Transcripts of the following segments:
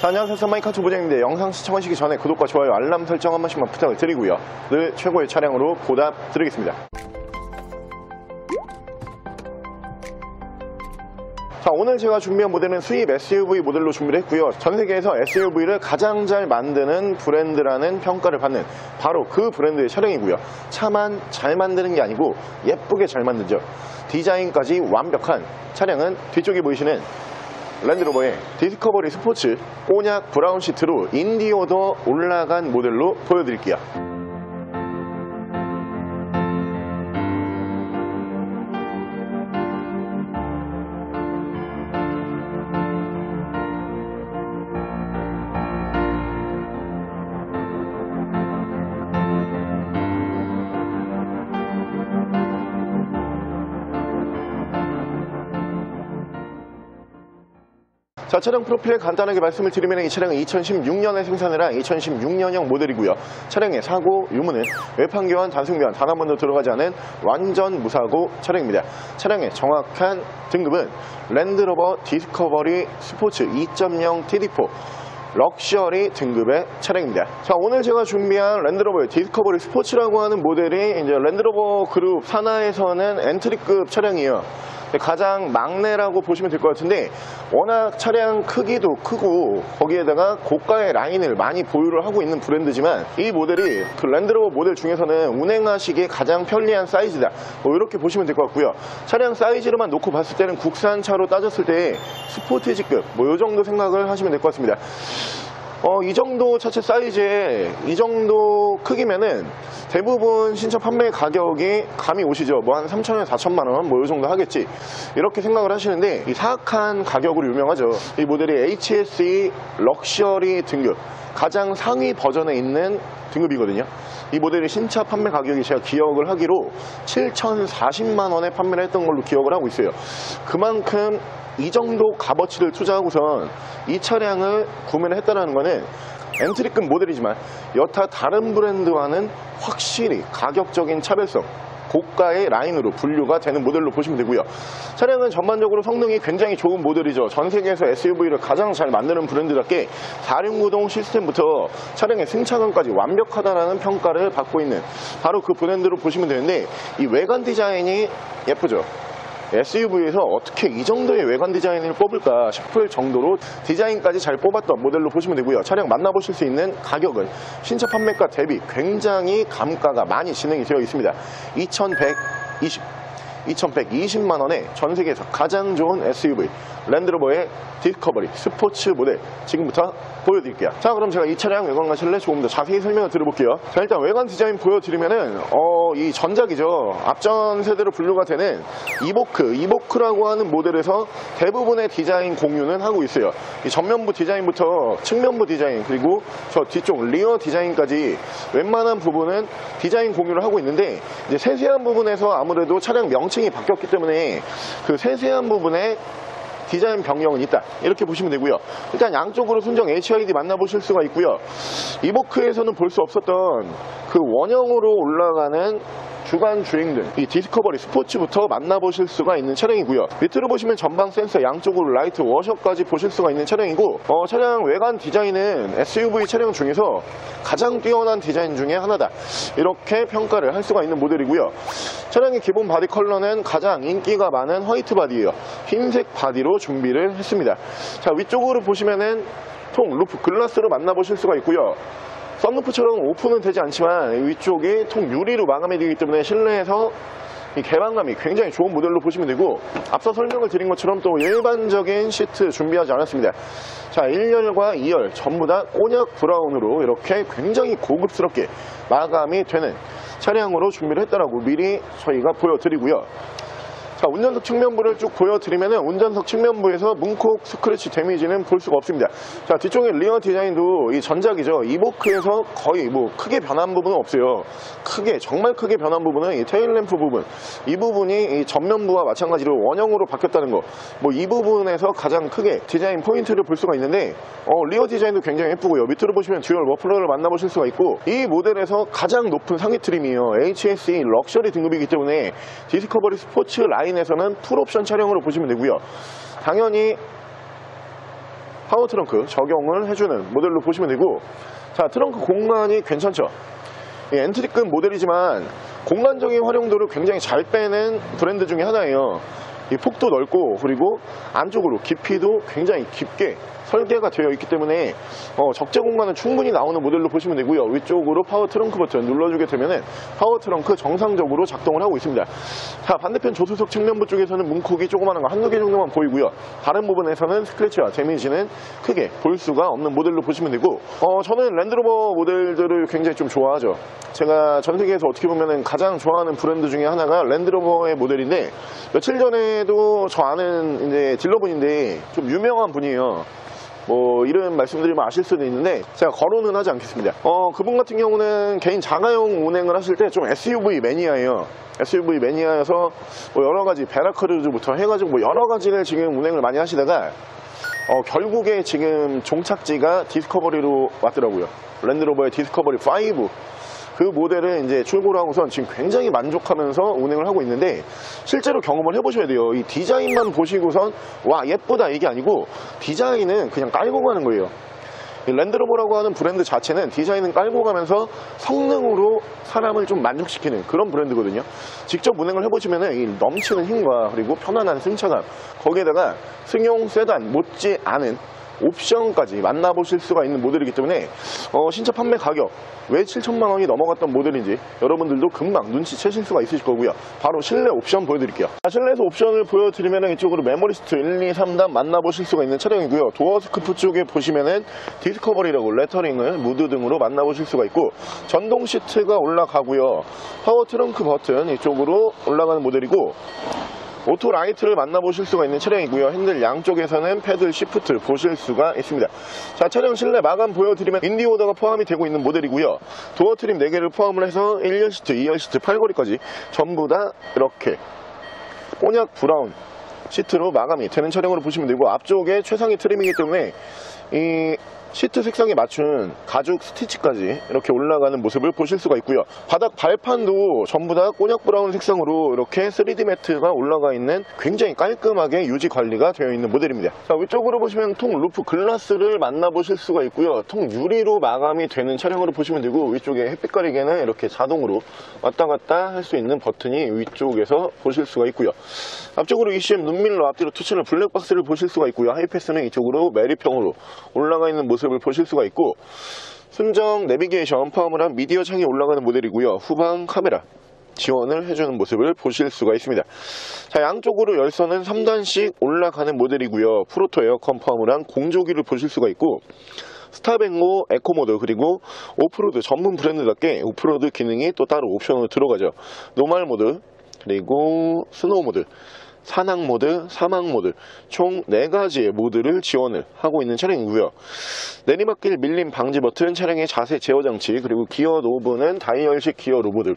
자, 안녕하세요. 썬마이카 초보장입니다. 영상 시청하시기 전에 구독과 좋아요, 알람 설정 한 번씩만 부탁을 드리고요. 늘 최고의 차량으로 보답 드리겠습니다. 자, 오늘 제가 준비한 모델은 수입 SUV 모델로 준비를 했고요. 전 세계에서 SUV를 가장 잘 만드는 브랜드라는 평가를 받는 바로 그 브랜드의 차량이고요. 차만 잘 만드는 게 아니고 예쁘게 잘 만들죠. 디자인까지 완벽한 차량은 뒤쪽에 보이시는 랜드로버의 디스커버리 스포츠 꼬냑 브라운 시트로 인디오도 올라간 모델로 보여드릴게요. 자, 차량 프로필 간단하게 말씀을 드리면 이 차량은 2016년에 생산을 한 2016년형 모델이고요. 차량의 사고 유무는 외판 교환, 단순 교환 단 한 번도 들어가지 않은 완전 무사고 차량입니다. 차량의 정확한 등급은 랜드로버 디스커버리 스포츠 2.0 TD4 럭셔리 등급의 차량입니다. 자, 오늘 제가 준비한 랜드로버의 디스커버리 스포츠라고 하는 모델이 이제 랜드로버 그룹 산하에서는 엔트리급 차량이에요. 가장 막내라고 보시면 될 것 같은데, 워낙 차량 크기도 크고 거기에다가 고가의 라인을 많이 보유를 하고 있는 브랜드지만, 이 모델이 그 랜드로버 모델 중에서는 운행하시기에 가장 편리한 사이즈다, 뭐 이렇게 보시면 될 것 같고요. 차량 사이즈로만 놓고 봤을 때는 국산차로 따졌을 때 스포티지급 뭐 이 정도 생각을 하시면 될 것 같습니다. 이 정도 차체 사이즈에 이 정도 크기면은 대부분 신차 판매 가격이 감이 오시죠. 뭐 한 3,000원, 4,000만원 뭐 이 정도 하겠지, 이렇게 생각을 하시는데, 이 사악한 가격으로 유명하죠. 이 모델이 HSE 럭셔리 등급 가장 상위 버전에 있는 등급이거든요. 이 모델의 신차 판매 가격이 제가 기억을 하기로 7,040만원에 판매를 했던 걸로 기억을 하고 있어요. 그만큼 이 정도 값어치를 투자하고선 이 차량을 구매를 했다는 것은 엔트리급 모델이지만 여타 다른 브랜드와는 확실히 가격적인 차별성, 고가의 라인으로 분류가 되는 모델로 보시면 되고요. 차량은 전반적으로 성능이 굉장히 좋은 모델이죠. 전 세계에서 SUV를 가장 잘 만드는 브랜드답게 4륜구동 시스템부터 차량의 승차감까지 완벽하다라는 평가를 받고 있는 바로 그 브랜드로 보시면 되는데, 이 외관 디자인이 예쁘죠. SUV에서 어떻게 이 정도의 외관 디자인을 뽑을까 싶을 정도로 디자인까지 잘 뽑았던 모델로 보시면 되고요. 차량 만나보실 수 있는 가격은 신차 판매가 대비 굉장히 감가가 많이 진행이 되어 있습니다. 2,120만원에 전 세계에서 가장 좋은 SUV 랜드로버의 디스커버리 스포츠 모델 지금부터 보여드릴게요. 자, 그럼 제가 이 차량 외관과 실내 조금 더 자세히 설명을 드려볼게요. 자, 일단 외관 디자인 보여드리면은 이 전작이죠. 앞전 세대로 분류가 되는 이보크라고 하는 모델에서 대부분의 디자인 공유는 하고 있어요. 이 전면부 디자인부터 측면부 디자인, 그리고 저 뒤쪽 리어 디자인까지 웬만한 부분은 디자인 공유를 하고 있는데, 이제 세세한 부분에서 아무래도 차량 명칭이 바뀌었기 때문에 그 세세한 부분에 디자인 변경은 있다, 이렇게 보시면 되고요. 일단 양쪽으로 순정 HID 만나보실 수가 있고요. 이보크에서는 볼 수 없었던 그 원형으로 올라가는 주간 주행등, 이 디스커버리 스포츠부터 만나보실 수가 있는 차량이고요. 밑으로 보시면 전방 센서, 양쪽으로 라이트 워셔까지 보실 수가 있는 차량이고, 차량 외관 디자인은 SUV 차량 중에서 가장 뛰어난 디자인 중에 하나다, 이렇게 평가를 할 수가 있는 모델이고요. 차량의 기본 바디 컬러는 가장 인기가 많은 화이트 바디예요. 흰색 바디로 준비를 했습니다. 자, 위쪽으로 보시면은 통 루프 글라스로 만나보실 수가 있고요. 썬루프처럼 오픈은 되지 않지만 위쪽이 통 유리로 마감이 되기 때문에 실내에서 이 개방감이 굉장히 좋은 모델로 보시면 되고, 앞서 설명을 드린 것처럼 또 일반적인 시트 준비하지 않았습니다. 자, 1열과 2열 전부 다 꼬냑 브라운으로 이렇게 굉장히 고급스럽게 마감이 되는 차량으로 준비를 했다라고 미리 저희가 보여드리고요. 자, 운전석 측면부를 쭉 보여드리면 운전석 측면부에서 문콕 스크래치 데미지는 볼 수가 없습니다. 자, 뒤쪽에 리어 디자인도 이 전작이죠. 이보크에서 거의 뭐 크게 변한 부분은 없어요. 정말 크게 변한 부분은 이 테일램프 부분, 이 부분이 이 전면부와 마찬가지로 원형으로 바뀌었다는 거, 뭐 이 부분에서 가장 크게 디자인 포인트를 볼 수가 있는데, 리어 디자인도 굉장히 예쁘고요. 밑으로 보시면 듀얼 머플러를 만나보실 수가 있고, 이 모델에서 가장 높은 상위 트림이에요. HSE 럭셔리 등급이기 때문에 디스커버리 스포츠 라인에서는 풀옵션 차량으로 보시면 되고요. 당연히 파워 트렁크 적용을 해주는 모델로 보시면 되고, 자, 트렁크 공간이 괜찮죠. 이 엔트리급 모델이지만 공간적인 활용도를 굉장히 잘 빼는 브랜드 중에 하나예요. 이 폭도 넓고, 그리고 안쪽으로 깊이도 굉장히 깊게 설계가 되어 있기 때문에 적재 공간은 충분히 나오는 모델로 보시면 되고요. 위쪽으로 파워 트렁크 버튼 눌러주게 되면 파워 트렁크 정상적으로 작동을 하고 있습니다. 자, 반대편 조수석 측면부 쪽에서는 문콕이 조그마한 거 한두 개 정도만 보이고요. 다른 부분에서는 스크래치와 데미지는 크게 볼 수가 없는 모델로 보시면 되고, 저는 랜드로버 모델들을 굉장히 좀 좋아하죠. 제가 전 세계에서 어떻게 보면 가장 좋아하는 브랜드 중에 하나가 랜드로버의 모델인데, 며칠 전에도 저 아는 이제 딜러분인데 좀 유명한 분이에요. 뭐 이런 말씀드리면 아실 수도 있는데 제가 거론은 하지 않겠습니다. 그분 같은 경우는 개인 자가용 운행을 하실 때 좀 SUV 매니아예요. SUV 매니아여서 뭐 여러가지 베라크루즈부터 해가지고 뭐 여러가지를 지금 운행을 많이 하시다가 결국에 지금 종착지가 디스커버리로 왔더라고요. 랜드로버의 디스커버리 5, 그 모델을 이제 출고를 하고선 지금 굉장히 만족하면서 운행을 하고 있는데, 실제로 경험을 해보셔야 돼요. 이 디자인만 보시고선 와 예쁘다 이게 아니고 디자인은 그냥 깔고 가는 거예요. 이 랜드로버라고 하는 브랜드 자체는 디자인은 깔고 가면서 성능으로 사람을 좀 만족시키는 그런 브랜드거든요. 직접 운행을 해보시면 이 넘치는 힘과 그리고 편안한 승차감, 거기에다가 승용 세단 못지 않은 옵션까지 만나보실 수가 있는 모델이기 때문에 신차 판매 가격 왜 7천만 원이 넘어갔던 모델인지 여러분들도 금방 눈치채실 수가 있으실 거고요. 바로 실내 옵션 보여드릴게요. 자, 실내에서 옵션을 보여드리면 이쪽으로 메모리스트 1, 2, 3단 만나보실 수가 있는 차량이고요. 도어 스크프 쪽에 보시면은 디스커버리라고 레터링을 무드 등으로 만나보실 수가 있고, 전동 시트가 올라가고요. 파워 트렁크 버튼 이쪽으로 올라가는 모델이고, 오토 라이트를 만나보실 수가 있는 차량이고요. 핸들 양쪽에서는 패들 시프트를 보실 수가 있습니다. 자, 차량 실내 마감 보여드리면 인디오더가 포함이 되고 있는 모델이고요. 도어 트림 4개를 포함을 해서 1열 시트, 2열 시트, 팔걸이까지 전부 다 이렇게 꼬냑 브라운 시트로 마감이 되는 차량으로 보시면 되고, 앞쪽에 최상위 트림이기 때문에 이 시트 색상에 맞춘 가죽 스티치까지 이렇게 올라가는 모습을 보실 수가 있고요. 바닥 발판도 전부 다 꼬냑 브라운 색상으로 이렇게 3D 매트가 올라가 있는 굉장히 깔끔하게 유지 관리가 되어 있는 모델입니다. 자, 위쪽으로 보시면 통 루프 글라스를 만나보실 수가 있고요. 통 유리로 마감이 되는 차량으로 보시면 되고, 위쪽에 햇빛 가리개는 이렇게 자동으로 왔다 갔다 할 수 있는 버튼이 위쪽에서 보실 수가 있고요. 앞쪽으로 ECM 눈밀러, 앞뒤로 투치는 블랙박스를 보실 수가 있고요. 하이패스는 이쪽으로 메리평으로 올라가 있는 모습을 보실 수가 있고, 순정 내비게이션 포함을 한 미디어 창이 올라가는 모델이고요. 후방 카메라 지원을 해주는 모습을 보실 수가 있습니다. 자, 양쪽으로 열선은 3단씩 올라가는 모델이고요. 프로토 에어컨 포함을 한 공조기를 보실 수가 있고, 스탑앤고 에코모드, 그리고 오프로드 전문 브랜드답게 오프로드 기능이 또 따로 옵션으로 들어가죠. 노멀 모드, 그리고 스노우 모드, 산악 모드, 사막 모드, 총 4가지의 모드를 지원을 하고 있는 차량이고요. 내리막길 밀림 방지 버튼, 차량의 자세 제어 장치, 그리고 기어 노브는 다이얼식 기어 로보를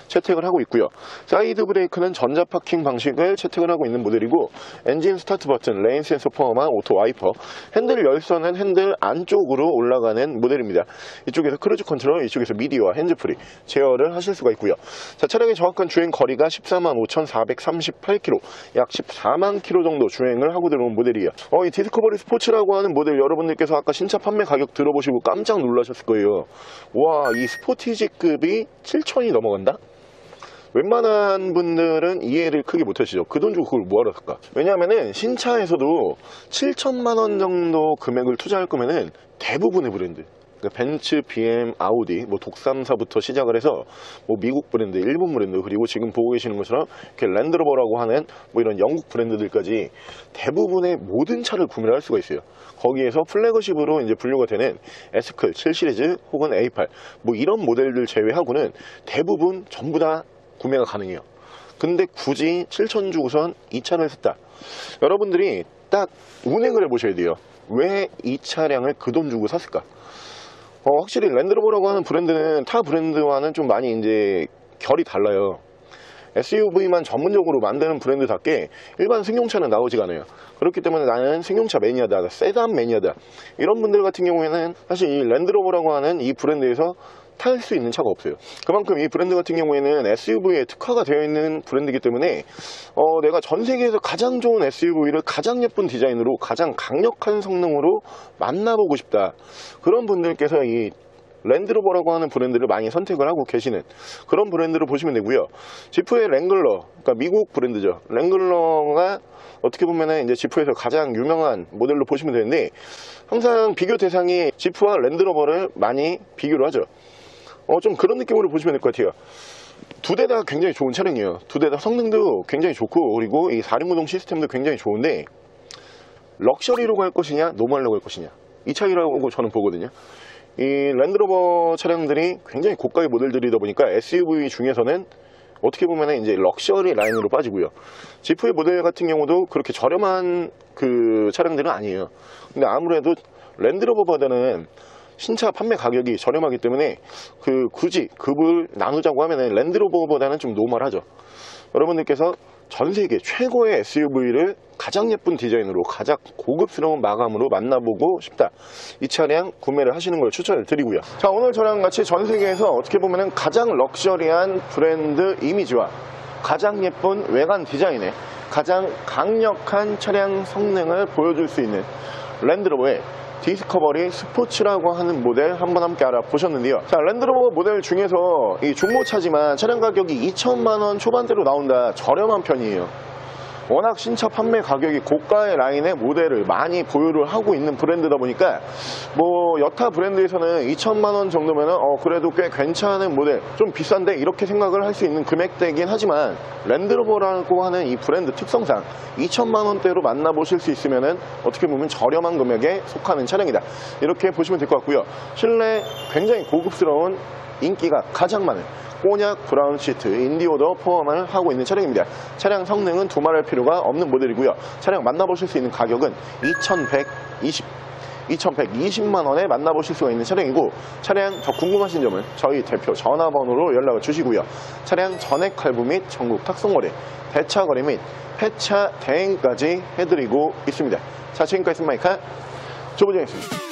채택을 하고 있고요. 사이드 브레이크는 전자 파킹 방식을 채택을 하고 있는 모델이고, 엔진 스타트 버튼, 레인 센서 포함한 오토 와이퍼, 핸들 열선은 핸들 안쪽으로 올라가는 모델입니다. 이쪽에서 크루즈 컨트롤, 이쪽에서 미디어와 핸즈프리 제어를 하실 수가 있고요. 자, 차량의 정확한 주행 거리가 145,438km, 약 14만 킬로 정도 주행을 하고 들어온 모델이에요. 이 디스커버리 스포츠라고 하는 모델, 여러분들께서 아까 신차 판매 가격 들어보시고 깜짝 놀라셨을 거예요. 와, 이 스포티지급이 7천이 넘어간다? 웬만한 분들은 이해를 크게 못하시죠. 그 돈 주고 그걸 뭐하러 살까? 왜냐하면은 신차에서도 7천만 원 정도 금액을 투자할 거면은 대부분의 브랜드, 그러니까 벤츠, BM, 아우디, 뭐 독삼사부터 시작을 해서 뭐 미국 브랜드, 일본 브랜드, 그리고 지금 보고 계시는 것처럼 이렇게 랜드로버라고 하는 뭐 이런 영국 브랜드들까지 대부분의 모든 차를 구매를 할 수가 있어요. 거기에서 플래그십으로 이제 분류가 되는 S클 7 시리즈 혹은 A8 뭐 이런 모델들 제외하고는 대부분 전부 다 구매가 가능해요. 근데 굳이 7천 주고선 이 차를 샀다. 여러분들이 딱 운행을 해보셔야 돼요. 왜 이 차량을 그 돈 주고 샀을까? 확실히 랜드로버라고 하는 브랜드는 타 브랜드와는 좀 많이 이제 결이 달라요. SUV만 전문적으로 만드는 브랜드답게 일반 승용차는 나오지가 않아요. 그렇기 때문에 나는 승용차 매니아다, 세단 매니아다, 이런 분들 같은 경우에는 사실 이 랜드로버라고 하는 이 브랜드에서 탈 수 있는 차가 없어요. 그만큼 이 브랜드 같은 경우에는 SUV에 특화가 되어 있는 브랜드이기 때문에 내가 전 세계에서 가장 좋은 SUV를 가장 예쁜 디자인으로 가장 강력한 성능으로 만나보고 싶다, 그런 분들께서 이 랜드로버라고 하는 브랜드를 많이 선택을 하고 계시는 그런 브랜드를 보시면 되고요. 지프의 랭글러, 그러니까 미국 브랜드죠. 랭글러가 어떻게 보면은 이제 지프에서 가장 유명한 모델로 보시면 되는데, 항상 비교 대상이 지프와 랜드로버를 많이 비교를 하죠. 좀 그런 느낌으로 보시면 될 것 같아요. 두 대 다 굉장히 좋은 차량이에요. 두 대 다 성능도 굉장히 좋고, 그리고 이 4륜구동 시스템도 굉장히 좋은데, 럭셔리로 갈 것이냐 노멀로 갈 것이냐, 이 차이라고 저는 보거든요. 이 랜드로버 차량들이 굉장히 고가의 모델들이다 보니까 SUV 중에서는 어떻게 보면 이제 럭셔리 라인으로 빠지고요. 지프의 모델 같은 경우도 그렇게 저렴한 그 차량들은 아니에요. 근데 아무래도 랜드로버보다는 신차 판매 가격이 저렴하기 때문에 굳이 급을 나누자고 하면 랜드로버보다는 좀 노멀하죠. 여러분들께서 전 세계 최고의 SUV를 가장 예쁜 디자인으로 가장 고급스러운 마감으로 만나보고 싶다, 이 차량 구매를 하시는 걸 추천을 드리고요. 자, 오늘 저랑 같이 전 세계에서 어떻게 보면 가장 럭셔리한 브랜드 이미지와 가장 예쁜 외관 디자인에 가장 강력한 차량 성능을 보여줄 수 있는 랜드로버의 디스커버리 스포츠라고 하는 모델 한번 함께 알아보셨는데요. 자, 랜드로버 모델 중에서 이 중고차지만 차량 가격이 2천만원 초반대로 나온다, 저렴한 편이에요. 워낙 신차 판매 가격이 고가의 라인의 모델을 많이 보유를 하고 있는 브랜드다 보니까 뭐 여타 브랜드에서는 2천만원 정도면 그래도 꽤 괜찮은 모델, 좀 비싼데 이렇게 생각을 할 수 있는 금액대이긴 하지만, 랜드로버라고 하는 이 브랜드 특성상 2천만원대로 만나보실 수 있으면 어떻게 보면 저렴한 금액에 속하는 차량이다, 이렇게 보시면 될 것 같고요. 실내 굉장히 고급스러운 인기가 가장 많은 꼬냑 브라운 시트 인디오도 포함을 하고 있는 차량입니다. 차량 성능은 두말할 필요가 없는 모델이고요. 차량 만나보실 수 있는 가격은 2,120만원에 만나보실 수가 있는 차량이고, 차량 더 궁금하신 점은 저희 대표 전화번호로 연락을 주시고요. 차량 전액 할부 및 전국 탁송거래, 대차 거래 및 폐차 대행까지 해드리고 있습니다. 자, 지금까지 스마이카 조부정이었습니다.